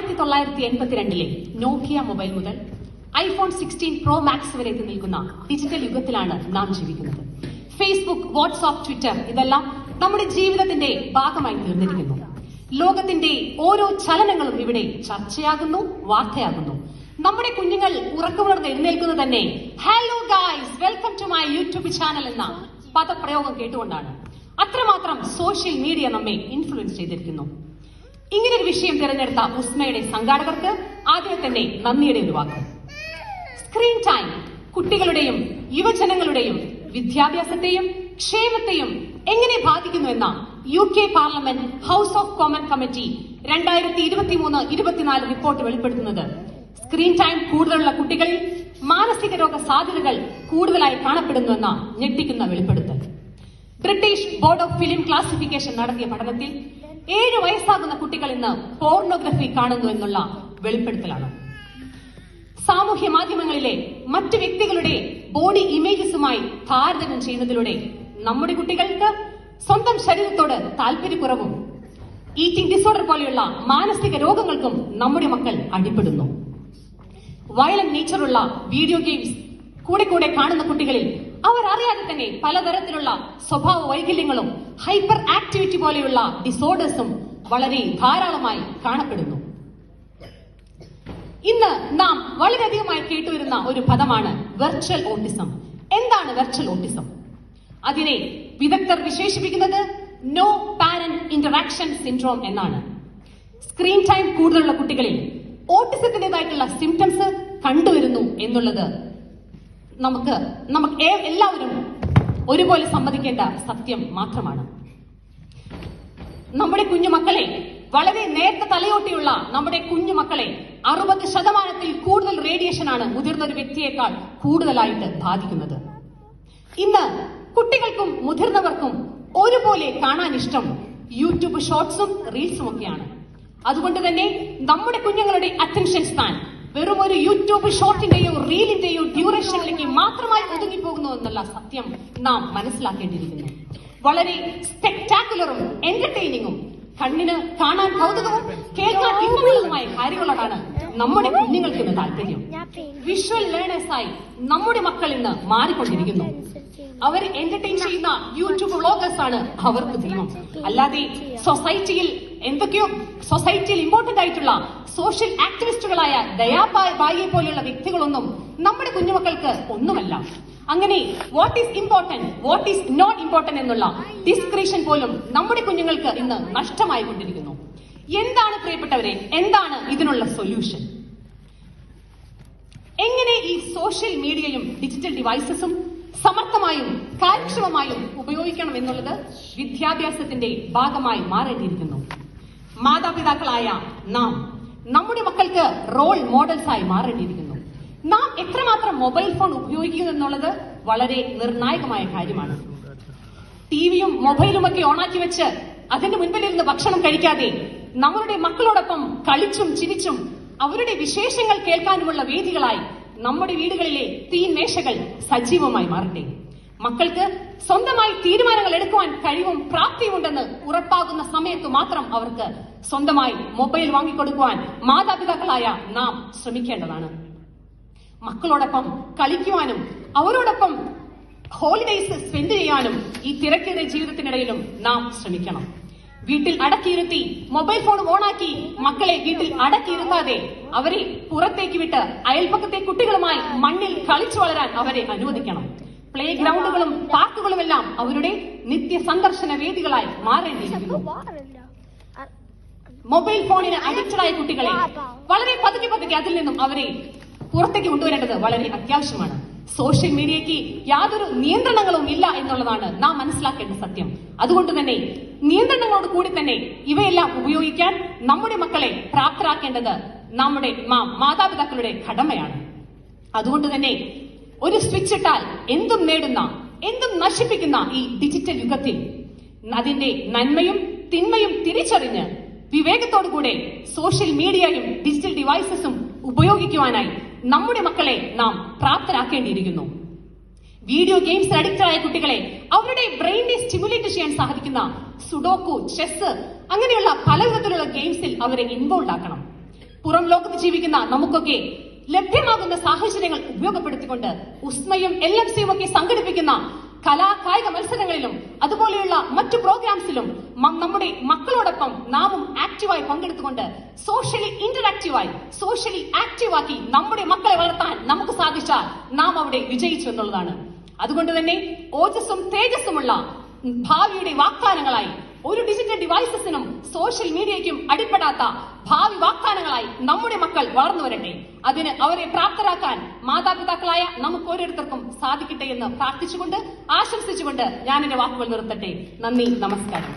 1982 നോക്കിയ mobile മുതൽ iPhone 16 Pro Max വരെ എത്തി നിൽക്കുന്ന ഡിജിറ്റൽ യുഗത്തിലാണ് നാം ജീവിക്കുന്നത്. ഫേസ്ബുക്ക്, വാട്സ്ആപ്പ്, ട്വിറ്റർ ഇതെല്ലാം നമ്മുടെ ജീവിതത്തിന്റെ ഭാഗമായി തീർന്നിരിക്കുന്നു. ലോകത്തിന്റെ ഓരോ ചലനങ്ങളും ഇവിടെ ചർച്ചയാകുന്നു, വാർത്തയാകുന്നു. നമ്മുടെ കുഞ്ഞുങ്ങൾ ഉറക്കമുണർന്ന് എഴുന്നേൽക്കുന്നത് തന്നെ hello guys, welcome to my YouTube channel എന്ന പദപ്രയോഗം കേട്ടുകൊണ്ടാണ്. അത്രമാത്രം സോഷ്യൽ മീഡിയ നമ്മെ ഇൻഫ്ലുവൻസ് ചെയ്തിരിക്കുന്നു. ഇങ്ങനൊരു വിഷയം തിരഞ്ഞെടുത്ത ഉസ്മയുടെ സംഘാടകർക്ക് ആദ്യം തന്നെ നന്ദിയുടെ ഒരു വാക്ക്. സ്ക്രീൻ ടൈം കുട്ടികളുടെയും യുവജനങ്ങളുടെയും വിദ്യാഭ്യാസത്തെയും ക്ഷേമത്തെയും എങ്ങനെ ബാധിക്കുന്നു എന്ന UK parliament house of common committee 2023-24 report വെളിപ്പെടുത്തുന്നത് സ്ക്രീൻ ടൈം കൂടുതലുള്ള കുട്ടികളിൽ മാനസിക രോഗ സാധ്യതകൾ കൂടുതലായി കാണപ്പെടുന്നുവെന്ന ഞെട്ടിക്കുന്ന വെളിപ്പെടുത്തൽ. British board of film classification നടത്തിയ പഠനത്തിൽ 7 വയസ്സാകുന്ന കുട്ടികൾ ഇന്ന് പോർണോഗ്രഫി കാണുന്നു എന്നുള്ള വെളിപ്പെടുത്തലാണ്. സാമൂഹ്യ മാധ്യമങ്ങളിലെ മറ്റു വ്യക്തികളുടെ ബോഡി ഇമേജസുമായി താരതമ്യം ചെയ്യുന്നതിലൂടെ നമ്മുടെ കുട്ടികൾക്ക് സ്വന്തം ശരീരത്തോട് താല്പര്യക്കുറവും ഈറ്റിംഗ് ഡിസോർഡർ പോലെയുള്ള മാനസിക രോഗങ്ങൾക്കും നമ്മുടെ മക്കൾ അടിപ്പെടുന്നു. വയലന്റ് നേച്ചറുള്ള വീഡിയോ ഗെയിംസ് കൂടെ കാണുന്ന കുട്ടികളിൽ അവർ അറിയാതെ തന്നെ പലതരത്തിലുള്ള സ്വഭാവ വൈകല്യങ്ങളും ഹൈപ്പർ ആക്ടിവിറ്റി പോലെയുള്ള ഡിസോർഡേഴ്സും വളരെ ധാരാളമായി കാണപ്പെടുന്നു. ഇന്ന് നാം വളരെയധികമായി കേട്ടുവരുന്ന ഒരു പദമാണ് വെർച്വൽ ഓട്ടിസം. എന്താണ് വെർച്വൽ ഓട്ടിസം? അതിനെ വിദഗ്ധർ വിശേഷിപ്പിക്കുന്നത് നോ പാരന്റ് ഇന്ററാക്ഷൻ സിൻഡ്രോം എന്നാണ്. സ്ക്രീൻ ടൈം കൂടുതലുള്ള കുട്ടികളിൽ ഓട്ടിസത്തിന്റേതായിട്ടുള്ള സിംറ്റംസ് കണ്ടുവരുന്നു എന്നുള്ളത് നമുക്ക് എല്ലാവരും ഒരുപോലെ സമ്മതിക്കേണ്ട സത്യം മാത്രമാണ്. നമ്മുടെ കുഞ്ഞുമക്കളെ, വളരെ നേരത്തെ തലയോട്ടിയുള്ള നമ്മുടെ കുഞ്ഞുമക്കളെ 60% കൂടുതൽ റേഡിയേഷനാണ് മുതിർന്ന ഒരു വ്യക്തിയേക്കാൾ കൂടുതലായിട്ട് ബാധിക്കുന്നത്. ഇന്ന് കുട്ടികൾക്കും മുതിർന്നവർക്കും ഒരുപോലെ കാണാൻ ഇഷ്ടം യൂട്യൂബ് ഷോർട്സും റീൽസും ഒക്കെയാണ്. അതുകൊണ്ട് തന്നെ നമ്മുടെ കുഞ്ഞുങ്ങളുടെ അറ്റൻഷൻ സ്പാൻ വെറും ഒരു യൂട്യൂബ് ഷോർട്ടിന്റെയോ റീലിന്റെയോ ഡ്യൂറേഷനിലേക്ക് മാത്രമായി ഒതുങ്ങിപ്പോകുന്നു എന്നുള്ള സത്യം നാം മനസ്സിലാക്കേണ്ടിയിരിക്കുന്നു. വളരെ സ്പെക്ടാക്കുലറും എന്റർടൈനിങ്ങും കണ്ണിന് കാണാൻ കൗതുകവും കേൾക്കാൻ ഇമ്പമുള്ളതുമായ കാര്യങ്ങളോടാണ് നമ്മുടെ കുഞ്ഞുങ്ങൾക്ക് ഇന്ന് താല്പര്യം. വിഷ്വൽ ലേണേഴ്സായി നമ്മുടെ മക്കൾ ഇന്ന് മാറിക്കൊണ്ടിരിക്കുന്നു. അവർ എന്റർടൈൻ ചെയ്യുന്ന യൂട്യൂബ് വ്ളോഗേഴ്സ് ആണ് അവർക്ക് ദൈവം. അല്ലാതെ സൊസൈറ്റിയിൽ ഇമ്പോർട്ടന്റ് ആയിട്ടുള്ള സോഷ്യൽ ആക്ടിവിസ്റ്റുകളായ ദയാബായിയെ പോലെയുള്ള വ്യക്തികളൊന്നും നമ്മുടെ കുഞ്ഞുമക്കൾക്ക് ഒന്നുമല്ല. അങ്ങനെ what is important, what is not important എന്നുള്ള ഡിസ്ക്രിപ്ഷൻ പോലും നമ്മുടെ കുഞ്ഞുങ്ങൾക്ക് ഇന്ന് നഷ്ടമായി കൊണ്ടിരിക്കുന്നു. എന്താണ് പ്രിയപ്പെട്ടവരെ, എന്താണ് ഇതിനുള്ള സൊല്യൂഷൻ? എങ്ങനെ ഈ സോഷ്യൽ മീഡിയയും ഡിജിറ്റൽ ഡിവൈസസും സമർത്ഥമായും കാര്യക്ഷമമായും ഉപയോഗിക്കണം എന്നുള്ളത് വിദ്യാഭ്യാസത്തിന്റെ ഭാഗമായി മാറേണ്ടിയിരിക്കുന്നു. മാതാപിതാക്കളായ നാം നമ്മുടെ മക്കൾക്ക് റോൾ മോഡൽസ് ആയി മാറേണ്ടിയിരിക്കുന്നു. നാം എത്രമാത്രം മൊബൈൽ ഫോൺ ഉപയോഗിക്കുന്നു എന്നുള്ളത് വളരെ നിർണായകമായ കാര്യമാണ്. ടിവിയും മൊബൈലും ഒക്കെ ഓണാക്കി വെച്ച് അതിന്റെ മുൻപിലിരുന്ന് ഭക്ഷണം കഴിക്കാതെ നമ്മളുടെ മക്കളോടൊപ്പം കളിച്ചും ചിരിച്ചും അവരുടെ വിശേഷങ്ങൾ കേൾക്കാനുമുള്ള വേദികളായി നമ്മുടെ വീടുകളിലെ തീൻമേശകൾ സജീവമായി മാറട്ടെ. മക്കൾക്ക് സ്വന്തമായി തീരുമാനങ്ങൾ എടുക്കുവാൻ കഴിവും പ്രാപ്തിയുമുണ്ടെന്ന് ഉറപ്പാകുന്ന സമയത്ത് മാത്രം അവർക്ക് സ്വന്തമായി മൊബൈൽ വാങ്ങിക്കൊടുക്കുവാൻ മാതാപിതാക്കളായ നാം ശ്രമിക്കേണ്ടതാണ്. മക്കളോടൊപ്പം കളിക്കുവാനും അവരോടൊപ്പം ഹോളിഡേയ്സ് സ്പെൻഡ് ചെയ്യാനും ഈ തിരക്കേറിയ ജീവിതത്തിനിടയിലും നാം ശ്രമിക്കണം. വീട്ടിൽ അടക്കിയിരുത്തി മൊബൈൽ ഫോൺ ഓണാക്കി മക്കളെ വീട്ടിൽ അടക്കിയിരുത്താതെ അവരെ പുറത്തേക്ക് വിട്ട് അയൽപക്കത്തെ കുട്ടികളുമായി മണ്ണിൽ കളിച്ചു വളരാൻ അവരെ അനുവദിക്കണം. പ്ലേ ഗ്രൗണ്ടുകളും പാർക്കുകളും എല്ലാം അവരുടെ നിത്യ സന്ദർശന വേദികളായി മാറേണ്ടിയിരിക്കുന്നു. മൊബൈൽ ഫോണിന് അഡിക്റ്റഡായ കുട്ടികളെ വളരെ പതുക്കെ അതിൽ നിന്നും അവരെ പുറത്തേക്ക് കൊണ്ടുവരേണ്ടത് വളരെ അത്യാവശ്യമാണ്. സോഷ്യൽ മീഡിയയ്ക്ക് യാതൊരു നിയന്ത്രണങ്ങളും ഇല്ല എന്നുള്ളതാണ് നാം മനസ്സിലാക്കേണ്ട സത്യം. അതുകൊണ്ട് തന്നെ നിയന്ത്രണങ്ങളോട് കൂടി തന്നെ ഇവയെല്ലാം ഉപയോഗിക്കാൻ നമ്മുടെ മക്കളെ പ്രാപ്തരാക്കേണ്ടത് നമ്മുടെ മാതാപിതാക്കളുടെ കടമയാണ്. അതുകൊണ്ട് തന്നെ ഒരു സ്വിച്ച് ഇട്ടാൽ എന്തും നേടുന്ന, എന്തും നശിപ്പിക്കുന്ന ഈ ഡിജിറ്റൽ യുഗത്തിൽ അതിന്റെ നന്മയും തിന്മയും തിരിച്ചറിഞ്ഞ് വിവേകത്തോടുകൂടെ സോഷ്യൽ മീഡിയയും ഡിജിറ്റൽ ഡിവൈസസും ഉപയോഗിക്കുവാനായി നമ്മുടെ മക്കളെ നാം പ്രാപ്തരാക്കേണ്ടിയിരിക്കുന്നു. വീഡിയോ ഗെയിംസ് അഡിക്റ്റഡായ കുട്ടികളെ അവരുടെ ബ്രെയിനെ സ്റ്റിമുലേറ്റ് ചെയ്യാൻ സാധിക്കുന്ന സുഡോക്കു, ചെസ് അങ്ങനെയുള്ള പലവിധത്തിലുള്ള ഗെയിംസിൽ അവരെ ഇൻവോൾവ് ആക്കണം. പുറം ലോകത്ത് ജീവിക്കുന്ന നമുക്കൊക്കെ ലഭ്യമാകുന്ന സാഹചര്യങ്ങൾ ഉപയോഗപ്പെടുത്തിക്കൊണ്ട് ഉസ്മയും LMCയും ഒക്കെ സംഘടിപ്പിക്കുന്ന കായിക മത്സരങ്ങളിലും അതുപോലെയുള്ള മറ്റു പ്രോഗ്രാംസിലും നമ്മുടെ മക്കളോടൊപ്പം നാമും ആക്റ്റീവായി പങ്കെടുത്തുകൊണ്ട് സോഷ്യലി ഇന്ററാക്റ്റീവായി സോഷ്യലി ആക്റ്റീവാക്കി നമ്മുടെ മക്കളെ വളർത്താൻ നമുക്ക് സാധിച്ചാൽ നാം അവിടെ വിജയിച്ചു എന്നുള്ളതാണ്. അതുകൊണ്ട് തന്നെ ഓജസ്സും തേജസ്സുമുള്ള ഭാവിയുടെ വാഗ്ദാനങ്ങളായി ഒരു ഡിജിറ്റൽ ഡിവൈസസിനും സോഷ്യൽ മീഡിയയ്ക്കും അടിപ്പെടാത്ത ഭാവി വാഗ്ദാനങ്ങളായി നമ്മുടെ മക്കൾ വളർന്നു വരട്ടെ. അതിന് അവരെ പ്രാപ്തരാക്കാൻ മാതാപിതാക്കളായ നമുക്ക് ഓരോരുത്തർക്കും സാധിക്കട്ടെ എന്ന് പ്രാർത്ഥിച്ചുകൊണ്ട് ആശംസിച്ചുകൊണ്ട് ഞാൻ എന്റെ വാക്കുകൾ നിർത്തട്ടെ. നന്ദി, നമസ്കാരം.